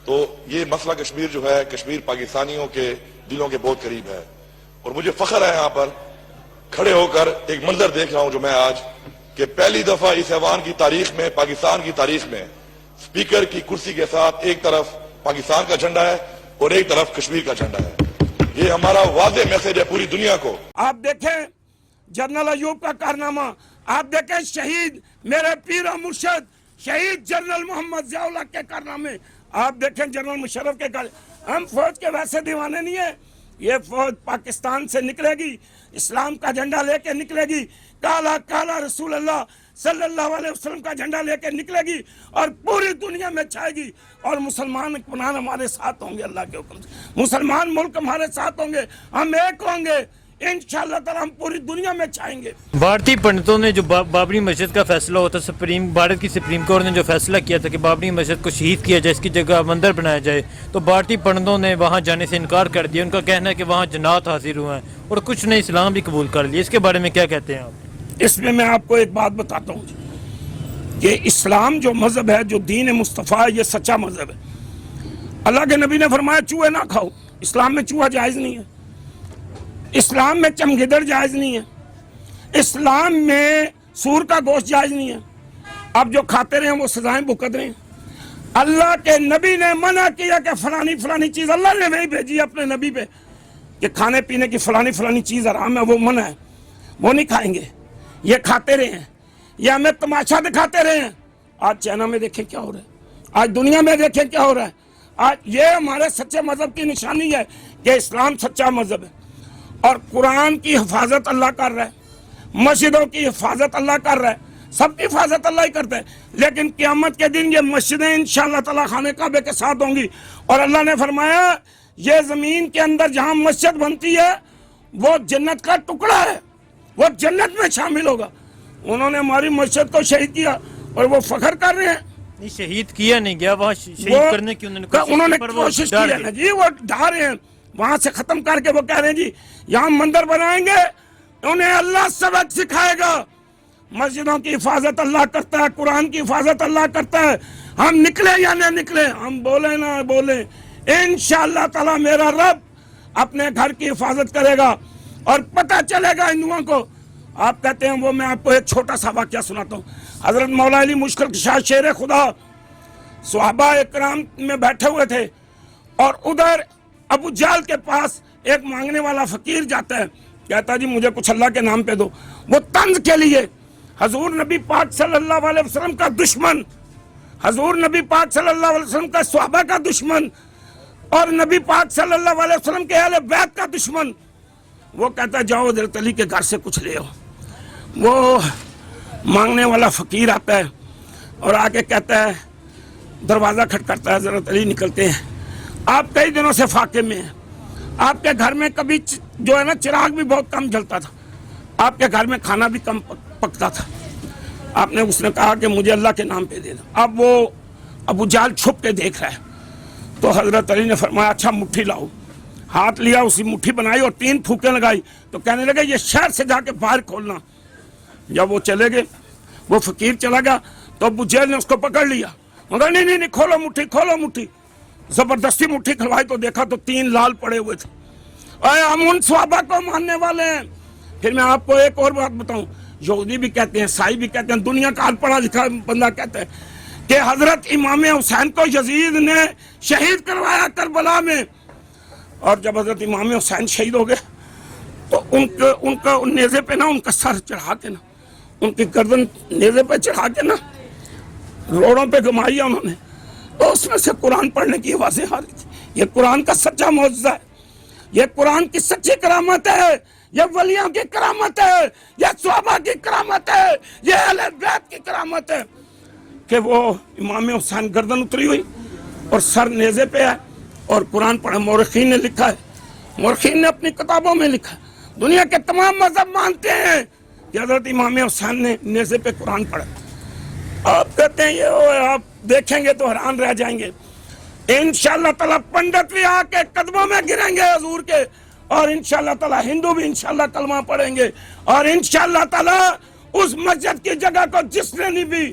تو یہ مسئلہ کشمیر جو ہے، کشمیر پاکستانیوں کے دلوں کے بہت قریب ہے، اور مجھے فخر ہے یہاں پر کھڑے ہو کر ایک منظر دیکھ رہا ہوں جو میں آج، کہ پہلی دفعہ اس ایوان کی تاریخ میں، پاکستان کی تاریخ میں، سپیکر کی کرسی کے ساتھ ایک طرف پاکستان کا جھنڈا ہے اور ایک طرف کشمیر کا جھنڈا ہے۔ یہ ہمارا واضح میسج ہے پوری دنیا کو۔ آپ دیکھیں جنرل ایوب کا کارنامہ، آپ دیکھیں شہید میرے پیر و مرشد شہید جنرل محمد ضیاء الحق کے کارنامے، آپ دیکھیں جنرل مشرف کے کارنامے۔ ہم فوج کے ویسے دیوانے نہیں ہیں، یہ فوج پاکستان سے نکلے گی، اسلام کا جھنڈا لے کے نکلے گی، کالا کالا رسول اللہ صلی اللہ علیہ وسلم کا جھنڈا لے کے نکلے گی اور پوری دنیا میں چھائے گی، اور مسلمان اطمینان ہمارے ساتھ ہوں گے اللہ کے حکم سے، مسلمان ملک ہمارے ساتھ ہوں گے، ہم ایک ہوں گے انشاءاللہ تعالی، ہم پوری دنیا میں چھائیں گے۔ بھارتی پنڈتوں نے جو بابری مسجد کا فیصلہ ہوتا، بھارت کی سپریم کورٹ نے جو فیصلہ کیا تھا کہ بابری مسجد کو شہید کیا جائے، اس کی جگہ مندر بنایا جائے، تو بھارتی پنڈتوں نے وہاں جانے سے انکار کر دیا۔ ان کا کہنا ہے کہ وہاں جنات حاصل ہوئے ہیں اور کچھ نے اسلام بھی قبول کر لیا۔ اس کے بارے میں کیا کہتے ہیں آپ؟ اس میں میں آپ کو ایک بات بتاتا ہوں کہ اسلام جو مذہب ہے، جو دین مصطفیٰ ہے، یہ سچا مذہب ہے۔ اللہ کے نبی نے فرمایا چوہے نہ کھاؤ، اسلام میں چوہا جائز نہیں ہے، اسلام میں چمگدڑ جائز نہیں ہے، اسلام میں سور کا گوشت جائز نہیں ہے۔ اب جو کھاتے رہے ہیں وہ سزائیں بھگت رہے ہیں۔ اللہ کے نبی نے منع کیا کہ فلانی چیز، اللہ نے نہیں بھیجی اپنے نبی پہ کہ کھانے پینے کی فلانی چیز حرام ہے، وہ منع ہے، وہ نہیں کھائیں گے، یہ کھاتے رہے ہیں، یہ ہمیں تماشا دکھاتے رہے ہیں۔ آج چائنا میں دیکھیں کیا ہو رہا ہے، آج دنیا میں دیکھیں کیا ہو رہا ہے۔ آج یہ ہمارے سچے مذہب کی نشانی ہے کہ اسلام سچا مذہب ہے، اور قرآن کی حفاظت اللہ کر رہا ہے، مسجدوں کی حفاظت اللہ کر رہا ہے، سب کی حفاظت اللہ ہی کرتا ہے۔ لیکن قیامت کے دن یہ مسجدیں انشاءاللہ تعالی خانہ کعبے کے ساتھ ہوں گی، اور اللہ نے فرمایا یہ زمین کے اندر جہاں مسجد بنتی ہے وہ جنت کا ٹکڑا ہے، وہ جنت میں شامل ہوگا۔ انہوں نے ہماری مسجد کو شہید کیا اور وہ فخر کر رہے ہیں۔ نہیں، شہید کیا نہیں گیا، وہاں شہید کرنے کی انہوں نے کوشش کی ہے نا جی، وہ ڈھا رہے ہیں وہاں سے ختم کر کے، وہ کہہ رہے ہیں جی یہاں مندر بنائیں گے، انہیں اللہ سبق سکھائے گا۔ مسجدوں کی حفاظت اللہ کرتا ہے، قرآن کی حفاظت اللہ کرتا ہے۔ ہم نکلے یا نہ نکلے، ہم بولیں نہ بولیں، انشاءاللہ تعالی میرا رب اپنے گھر کی حفاظت کرے گا، اور پتہ چلے گا ہندوؤں کو۔ آپ کہتے ہیں وہ، میں آپ کو ایک چھوٹا سا واقعہ سناتا ہوں۔ حضرت مولا علی مشکل کشا شیر خدا صحابہ اکرام میں بیٹھے ہوئے تھے، اور ادھر ابو جہل کے پاس ایک مانگنے والا فقیر جاتا ہے، کہتا جی مجھے کچھ اللہ کے نام پہ دو۔ وہ طنز کے لیے حضور نبی پاک صلی اللہ علیہ وسلم کا دشمن، حضور نبی پاک صلی اللہ علیہ وسلم کا صحابہ کا دشمن، اور نبی پاک صلی اللہ علیہ وسلم کے اہل بیت کا دشمن، وہ کہتا ہے جاؤ حضرت علی کے گھر سے کچھ لے آؤ۔ وہ مانگنے والا فقیر آتا ہے اور آ کے کہتا ہے، دروازہ کھٹکھٹاتا ہے، حضرت علی نکلتے ہیں، آپ کئی دنوں سے فاقے میں ہیں، آپ کے گھر میں کبھی جو ہے نا چراغ بھی بہت کم جلتا تھا، آپ کے گھر میں کھانا بھی کم پکتا تھا۔ اس نے کہا کہ مجھے اللہ کے نام پہ دے دو۔ اب وہ ابو جہل چھپ کے دیکھ رہا ہے، تو حضرت علی نے فرمایا اچھا مٹھی لاؤ۔ ہاتھ لیا، اسی مٹھی بنائی اور 3 پھونکیں لگائی، تو کہنے لگے یہ شہر سے جا کے باہر کھولنا۔ جب وہ چلے گئے، وہ فقیر چلا گیا، تو ابو جہل نے اس کو پکڑ لیا، مگر نہیں کھولو مٹھی، کھولو مٹھی۔ زبردستی مٹھی کھلوائی تو دیکھا تو 3 لال پڑے ہوئے تھے۔ اے ہم ان صحابہ کو ماننے والے ہیں۔ پھر میں آپ کو ایک اور بات بتاؤں، یہودی بھی کہتے ہیں، عیسائی بھی کہتے ہیں، دنیا کا پڑھا لکھا بندہ کہتا ہے کہ حضرت امام حسین کو یزید نے شہید کروایا کربلا میں، اور جب حضرت امام حسین شہید ہو گئے تو ان کا نیزے پہ نا، ان کا سر چڑھا کے نا، ان کی گردن نیزے پہ چڑھا کے نا روڑوں پہ گھمائی انہوں نے، تو اس میں سے قرآن پڑھنے کی آوازیں آ رہی تھی۔ یہ قرآن کا سچا معجزہ ہے، یہ قرآن کی سچی کرامت ہے، یہ ولیوں کی کرامت ہے، یہ صحابہ کی کرامت ہے، یہ اہل بیت کی کرامت ہے کہ وہ امام حسین گردن اتری ہوئی اور سر نیزے پہ ہے اور قرآن پڑھا۔ مورخین نے لکھا ہے، مورخین نے اپنی کتابوں میں لکھا ہے، دنیا کے تمام مذہب مانتے ہیں کہ حضرت امام حسین نے نیزے پہ قرآن پڑھا۔ آپ کہتے ہیں یہ، آپ دیکھیں گے تو حیران رہ جائیں گے۔ انشاءاللہ تعالیٰ پنڈت بھی آ کے قدموں میں گریں گے حضور کے، اور انشاءاللہ تعالیٰ ہندو بھی انشاءاللہ کلمہ پڑھیں گے، اور انشاءاللہ تعالیٰ اس مسجد کی جگہ کو جس نے بھی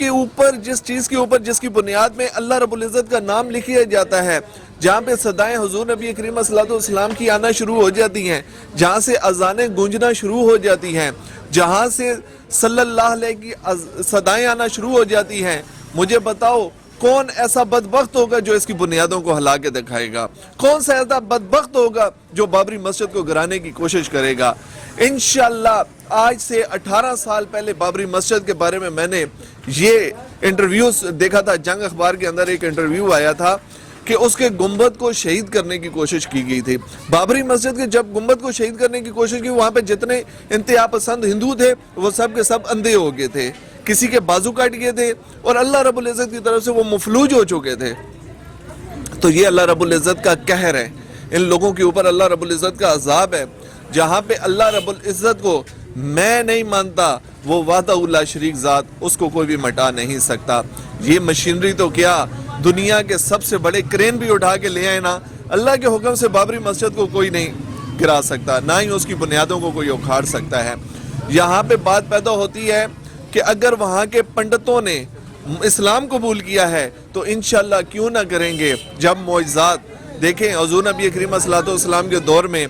کے اوپر جس چیز کے اوپر جس کی بنیاد میں اللہ رب العزت کا نام لکھیا جاتا ہے، جہاں پہ صدائیں حضور نبی کریم صلی اللہ علیہ وسلم کی آنا شروع ہو جاتی ہیں، جہاں سے اذانیں گونجنا شروع ہو جاتی ہیں، جہاں سے صلی اللہ علیہ کی صدائیں آنا شروع ہو جاتی ہیں، مجھے بتاؤ کون ایسا بدبخت ہوگا جو اس کی بنیادوں کو ہلا کے دکھائے گا؟ کون سا ایسا بدبخت ہوگا جو بابری مسجد کو گرانے کی کوشش کرے گا؟ انشاءاللہ آج سے 18 سال پہلے بابری مسجد کے بارے میں نے یہ انٹرویوز دیکھا تھا، جنگ اخبار کے اندر ایک انٹرویو آیا تھا کہ اس کے گنبد کو شہید کرنے کی کوشش کی گئی تھی۔ بابری مسجد کے جب گنبد کو شہید کرنے کی کوشش کی، وہاں پہ جتنے انتہا پسند ہندو تھے وہ سب کے سب اندھے ہو گئے تھے، کسی کے بازو کاٹ گئے تھے، اور اللہ رب العزت کی طرف سے وہ مفلوج ہو چکے تھے۔ تو یہ اللہ رب العزت کا قہر ہے، ان لوگوں کے اوپر اللہ رب العزت کا عذاب ہے، جہاں پہ اللہ رب العزت کو میں نہیں مانتا، وہ وحدہ لا شریک ذات، اس کو کوئی بھی مٹا نہیں سکتا۔ یہ مشینری تو کیا، دنیا کے سب سے بڑے کرین بھی اٹھا کے لے آئے نا، اللہ کے حکم سے بابری مسجد کو کوئی نہیں گرا سکتا، نہ ہی اس کی بنیادوں کو کوئی اکھاڑ سکتا ہے۔ یہاں پہ بات پیدا ہوتی ہے کہ اگر وہاں کے پنڈتوں نے اسلام قبول کیا ہے تو انشاءاللہ کیوں نہ کریں گے؟ جب معجزات دیکھیں، حضور نبی کریم صلی اللہ علیہ وسلم کے دور میں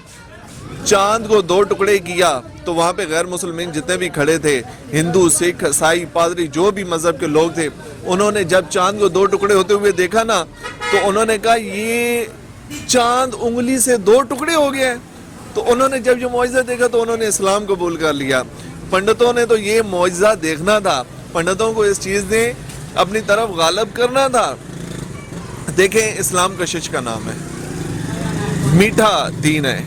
چاند کو 2 ٹکڑے کیا تو وہاں پہ غیر مسلمین جتنے بھی کھڑے تھے، ہندو، سکھ، عیسائی، پادری، جو بھی مذہب کے لوگ تھے، انہوں نے جب چاند کو 2 ٹکڑے ہوتے ہوئے دیکھا نا تو انہوں نے کہا یہ چاند انگلی سے 2 ٹکڑے ہو گئے۔ تو انہوں نے جب یہ معجزہ دیکھا تو انہوں نے اسلام قبول کر لیا۔ پنڈتوں نے تو یہ معجزہ دیکھنا تھا، پنڈتوں کو اس چیز نے اپنی طرف غالب کرنا تھا۔ دیکھیں، اسلام کشش کا نام ہے، میٹھا دین ہے،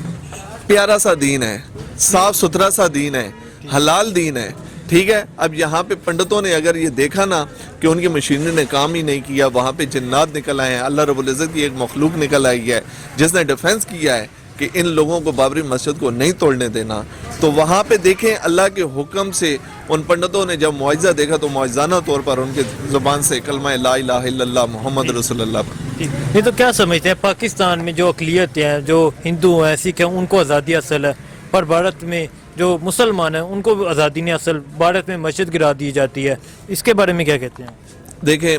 پیارا سا دین ہے، صاف ستھرا سا دین ہے، حلال دین ہے، ٹھیک ہے۔ اب یہاں پہ پنڈتوں نے اگر یہ دیکھا نا کہ ان کی مشینری نے کام ہی نہیں کیا، وہاں پہ جنات نکل آئے ہیں، اللہ رب العزت کی ایک مخلوق نکل آئی ہے جس نے ڈیفنس کیا ہے کہ ان لوگوں کو بابری مسجد کو نہیں توڑنے دینا، تو وہاں پہ دیکھیں اللہ کے حکم سے ان پنڈتوں نے جب معجزہ دیکھا تو معجزانہ طور پر ان کے زبان سے کلمہ لا الہ الا اللہ محمد رسول اللہ۔ یہ تو کیا سمجھتے ہیں پاکستان میں جو اقلیت ہیں، جو ہندو ہیں، سکھ ہیں، ان کو آزادی حاصل ہے، پر بھارت میں جو مسلمان ہیں ان کو آزادی نہیں حاصل، بھارت میں مسجد گرا دی جاتی ہے، اس کے بارے میں کیا کہتے ہیں؟ دیکھیں،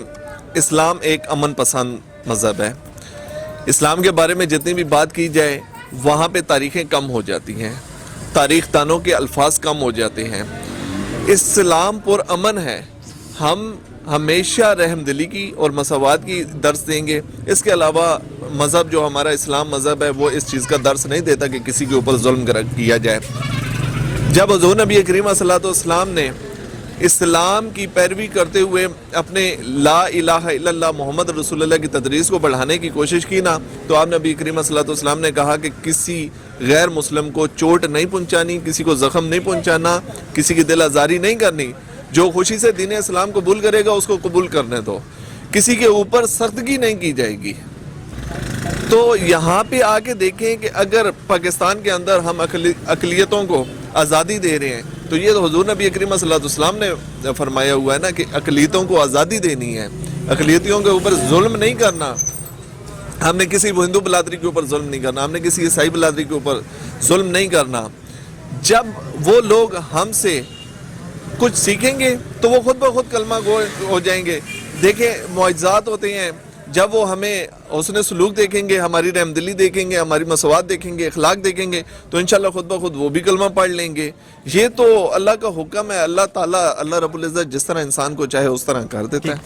اسلام ایک امن پسند مذہب ہے، اسلام کے بارے میں جتنی بھی بات کی جائے وہاں پہ تاریخیں کم ہو جاتی ہیں، تاریخ دانوں کے الفاظ کم ہو جاتے ہیں۔ اسلام پر امن ہے، ہم ہمیشہ رحم دلی کی اور مساوات کی درس دیں گے۔ اس کے علاوہ مذہب جو ہمارا اسلام مذہب ہے وہ اس چیز کا درس نہیں دیتا کہ کسی کے اوپر ظلم کیا جائے۔ جب حضور نبی کریم صلی اللہ علیہ وسلم نے اسلام کی پیروی کرتے ہوئے اپنے لا الہ الا اللہ محمد رسول اللہ کی تدریس کو بڑھانے کی کوشش کی نا، تو آپ نبی کریم صلی اللہ علیہ وسلم نے کہا کہ کسی غیر مسلم کو چوٹ نہیں پہنچانی، کسی کو زخم نہیں پہنچانا، کسی کی دل آزاری نہیں کرنی، جو خوشی سے دین اسلام قبول کرے گا اس کو قبول کرنے دو، کسی کے اوپر سختگی نہیں کی جائے گی۔ تو یہاں پہ آ کے دیکھیں کہ اگر پاکستان کے اندر ہم اقلیتوں کو آزادی دے رہے ہیں تو یہ تو حضور نبی کریم صلی اللہ علیہ وسلم نے فرمایا ہوا ہے نا کہ اقلیتوں کو آزادی دینی ہے، اقلیتوں کے اوپر ظلم نہیں کرنا۔ ہم نے کسی ہندو برادری کے اوپر ظلم نہیں کرنا، ہم نے کسی عیسائی برادری کے اوپر ظلم نہیں کرنا۔ جب وہ لوگ ہم سے کچھ سیکھیں گے تو وہ خود بخود کلمہ گو ہو جائیں گے۔ دیکھیں، معجزات ہوتے ہیں، جب وہ ہمیں حسن سلوک دیکھیں گے، ہماری رحمدلی دیکھیں گے، ہماری مساوات دیکھیں گے، اخلاق دیکھیں گے، تو انشاءاللہ خود بخود وہ بھی کلمہ پڑھ لیں گے۔ یہ تو اللہ کا حکم ہے، اللہ تعالیٰ اللہ رب العزت جس طرح انسان کو چاہے اس طرح کر دیتا ہے۔